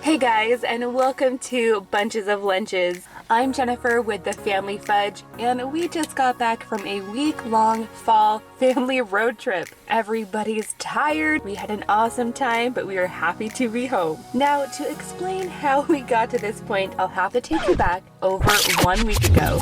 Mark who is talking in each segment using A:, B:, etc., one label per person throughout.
A: Hey guys, and welcome to Bunches of Lunches. I'm Jennifer with the Family Fudge, and we just got back from a week-long fall family road trip. Everybody's tired, we had an awesome time, but we are happy to be home. Now, to explain how we got to this point, I'll have to take you back over 1 week ago.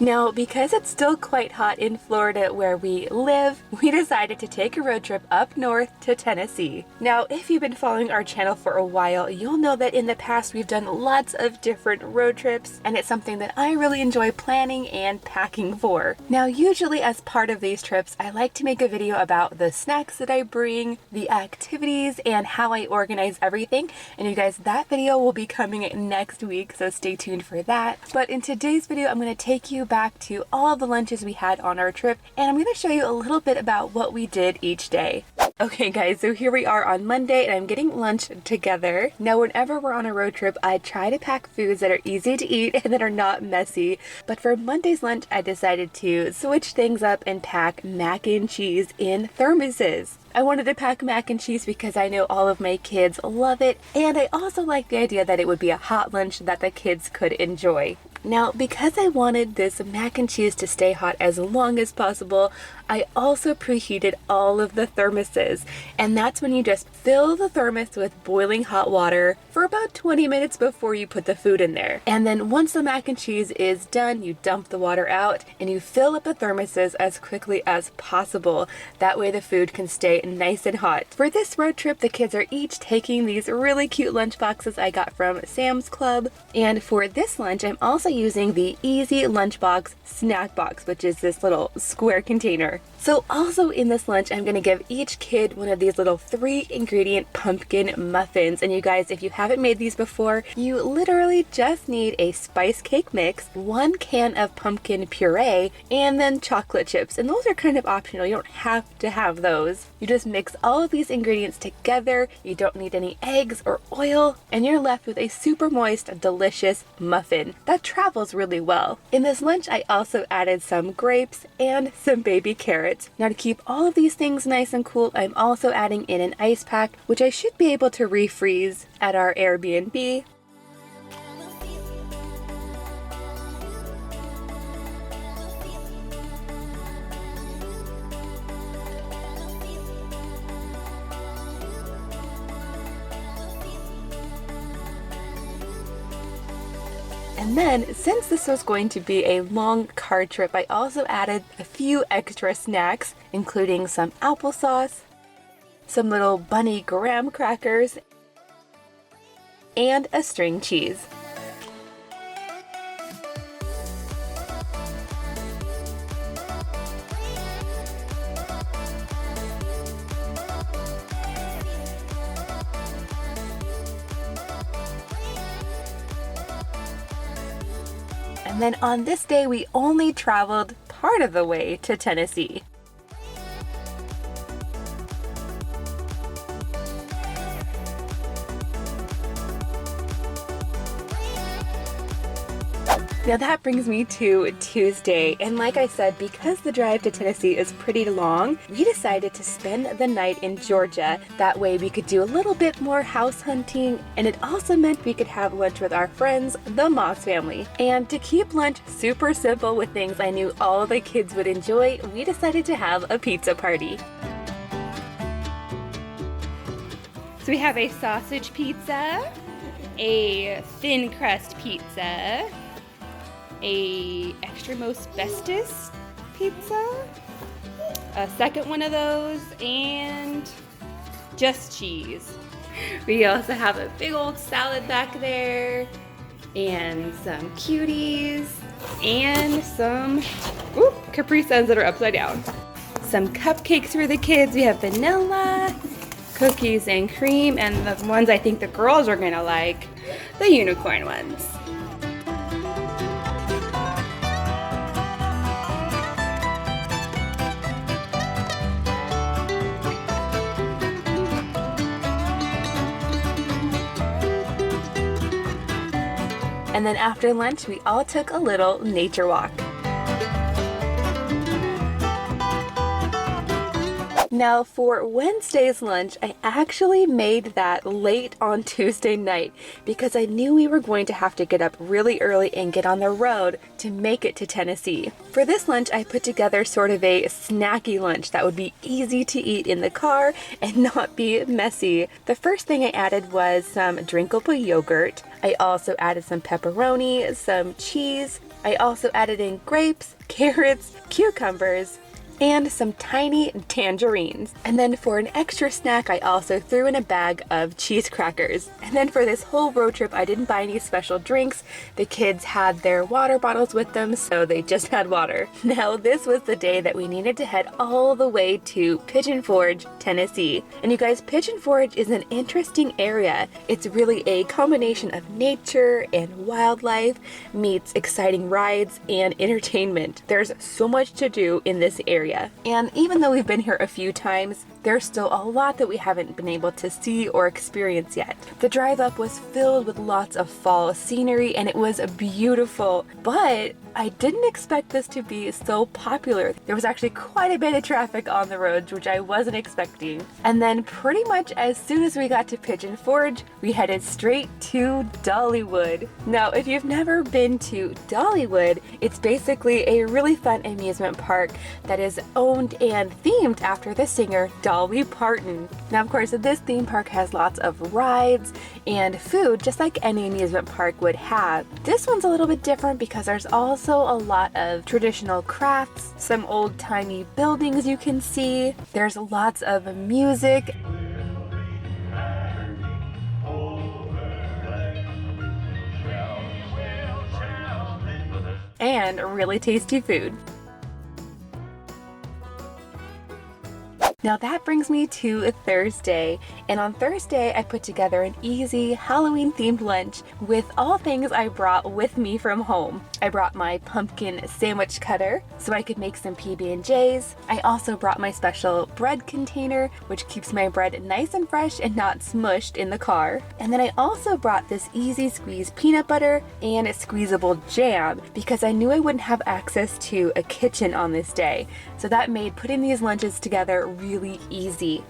A: Now, because it's still quite hot in Florida where we live, we decided to take a road trip up north to Tennessee. Now, if you've been following our channel for a while, you'll know that in the past we've done lots of different road trips, and it's something that I really enjoy planning and packing for. Now, usually as part of these trips, I like to make a video about the snacks that I bring, the activities, and how I organize everything. And you guys, that video will be coming next week, so stay tuned for that. But in today's video, I'm going to take you back to all of the lunches we had on our trip, and I'm going to show you a little bit about what we did each day. Okay guys, so here we are on Monday and I'm getting lunch together. Now whenever we're on a road trip, I try to pack foods that are easy to eat and that are not messy. But for Monday's lunch, I decided to switch things up and pack mac and cheese in thermoses. I wanted to pack mac and cheese because I know all of my kids love it, and I also like the idea that it would be a hot lunch that the kids could enjoy. Now, because I wanted this mac and cheese to stay hot as long as possible, I also preheated all of the thermoses, and that's when you just fill the thermos with boiling hot water for about 20 minutes before you put the food in there. And then once the mac and cheese is done, you dump the water out and you fill up the thermoses as quickly as possible. That way the food can stay nice and hot. For this road trip, the kids are each taking these really cute lunch boxes I got from Sam's Club, and for this lunch, I'm also using the Easy LUNCHBOX snack box, which is this little square container. So also in this lunch, I'm going to give each kid one of these little 3-ingredient pumpkin muffins. And you guys, if you haven't made these before, you literally just need a spice cake mix, 1 can of pumpkin puree, and then chocolate chips. And those are kind of optional. You don't have to have those. You just mix all of these ingredients together. You don't need any eggs or oil, and you're left with a super moist, delicious muffin that travels really well. In this lunch, I also added some grapes and some baby carrots. Now, to keep all of these things nice and cool, I'm also adding in an ice pack, which I should be able to refreeze at our Airbnb. And then, since this was going to be a long car trip, I also added a few extra snacks, including some applesauce, some little bunny graham crackers, and a string cheese. And then on this day, we only traveled part of the way to Tennessee. Now that brings me to Tuesday, and like I said, because the drive to Tennessee is pretty long, we decided to spend the night in Georgia. That way we could do a little bit more house hunting, and it also meant we could have lunch with our friends, the Moss family. And to keep lunch super simple with things I knew all the kids would enjoy, we decided to have a pizza party.
B: So we have a sausage pizza, a thin crust pizza, a extramost bestis pizza, a second one of those, and just cheese. We also have a big old salad back there, and some cuties, and some Capri Suns that are upside down. Some cupcakes for the kids. We have vanilla, cookies and cream, and the ones I think the girls are gonna like, the unicorn ones.
A: And then after lunch, we all took a little nature walk. Now for Wednesday's lunch, I actually made that late on Tuesday night because I knew we were going to have to get up really early and get on the road to make it to Tennessee. For this lunch, I put together sort of a snacky lunch that would be easy to eat in the car and not be messy. The first thing I added was some drinkable yogurt. I also added some pepperoni, some cheese. I also added in grapes, carrots, cucumbers, and some tiny tangerines. And then for an extra snack, I also threw in a bag of cheese crackers. And then for this whole road trip, I didn't buy any special drinks. The kids had their water bottles with them, so they just had water. Now, this was the day that we needed to head all the way to Pigeon Forge, Tennessee. And you guys, Pigeon Forge is an interesting area. It's really a combination of nature and wildlife meets exciting rides and entertainment. There's so much to do in this area. And even though we've been here a few times, there's still a lot that we haven't been able to see or experience yet. The drive up was filled with lots of fall scenery and it was beautiful, but I didn't expect this to be so popular. There was actually quite a bit of traffic on the roads, which I wasn't expecting. And then pretty much as soon as we got to Pigeon Forge, we headed straight to Dollywood. Now, if you've never been to Dollywood, it's basically a really fun amusement park that is owned and themed after the singer Dolly Parton. Now, of course, this theme park has lots of rides and food, just like any amusement park would have. This one's a little bit different because there's also a lot of traditional crafts, some old-timey buildings you can see. There's lots of music. And really tasty food. Now that brings me to Thursday, and on Thursday I put together an easy Halloween themed lunch with all things I brought with me from home. I brought my pumpkin sandwich cutter so I could make some PB&Js. I also brought my special bread container, which keeps my bread nice and fresh and not smushed in the car. And then I also brought this easy squeeze peanut butter and a squeezable jam because I knew I wouldn't have access to a kitchen on this day. So that made putting these lunches together really easy.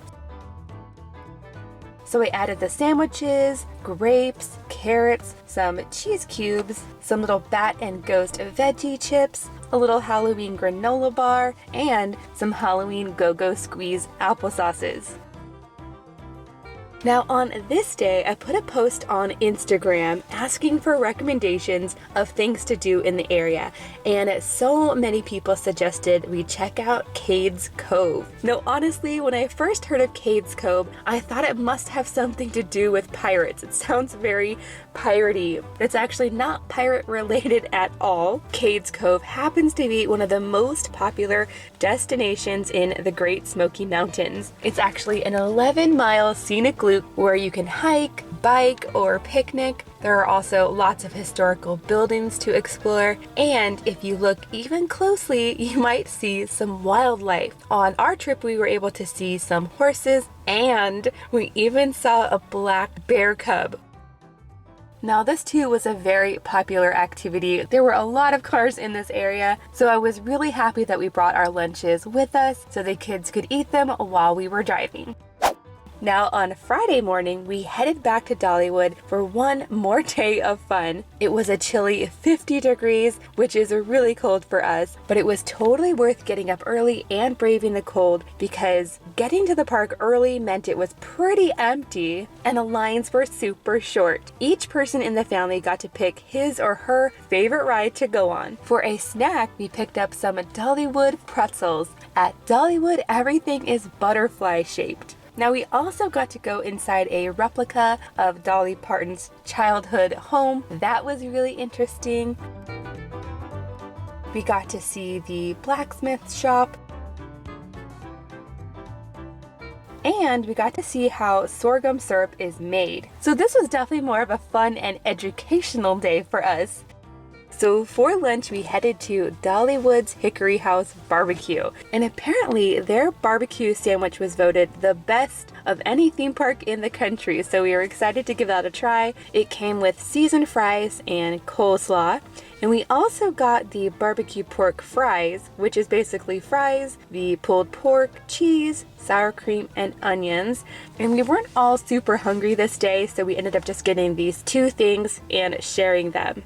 A: So I added the sandwiches, grapes, carrots, some cheese cubes, some little bat and ghost veggie chips, a little Halloween granola bar, and some Halloween go-go squeeze applesauces. Now on this day, I put a post on Instagram asking for recommendations of things to do in the area, and so many people suggested we check out Cades Cove. Now honestly, when I first heard of Cades Cove, I thought it must have something to do with pirates. It sounds very piratey. It's actually not pirate related at all. Cades Cove happens to be one of the most popular destinations in the Great Smoky Mountains. It's actually an 11-mile scenic loop where you can hike, bike, or picnic. There are also lots of historical buildings to explore, and if you look even closely, you might see some wildlife. On our trip, we were able to see some horses, and we even saw a black bear cub. Now this too was a very popular activity. There were a lot of cars in this area, so I was really happy that we brought our lunches with us so the kids could eat them while we were driving. Now on Friday morning, we headed back to Dollywood for one more day of fun. It was a chilly 50 degrees, which is really cold for us, but it was totally worth getting up early and braving the cold because getting to the park early meant it was pretty empty and the lines were super short. Each person in the family got to pick his or her favorite ride to go on. For a snack, we picked up some Dollywood pretzels. At Dollywood, everything is butterfly shaped. Now we also got to go inside a replica of Dolly Parton's childhood home. That was really interesting. We got to see the blacksmith shop. And we got to see how sorghum syrup is made. So this was definitely more of a fun and educational day for us. So for lunch, we headed to Dollywood's Hickory House Barbecue. And apparently their barbecue sandwich was voted the best of any theme park in the country. So we were excited to give that a try. It came with seasoned fries and coleslaw. And we also got the barbecue pork fries, which is basically fries, the pulled pork, cheese, sour cream, and onions. And we weren't all super hungry this day, so we ended up just getting these two things and sharing them.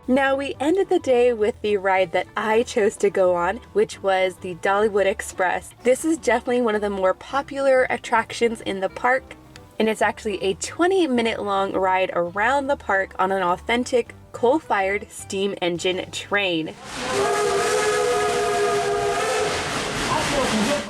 A: Now, we ended the day with the ride that I chose to go on, which was the Dollywood Express. This is definitely one of the more popular attractions in the park, and it's actually a 20-minute long ride around the park on an authentic coal-fired steam engine train.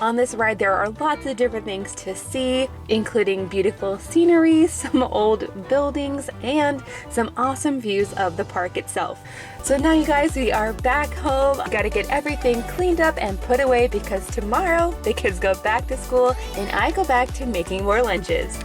A: On this ride, there are lots of different things to see, including beautiful scenery, some old buildings, and some awesome views of the park itself. So now you guys, we are back home. I gotta get everything cleaned up and put away because tomorrow the kids go back to school and I go back to making more lunches.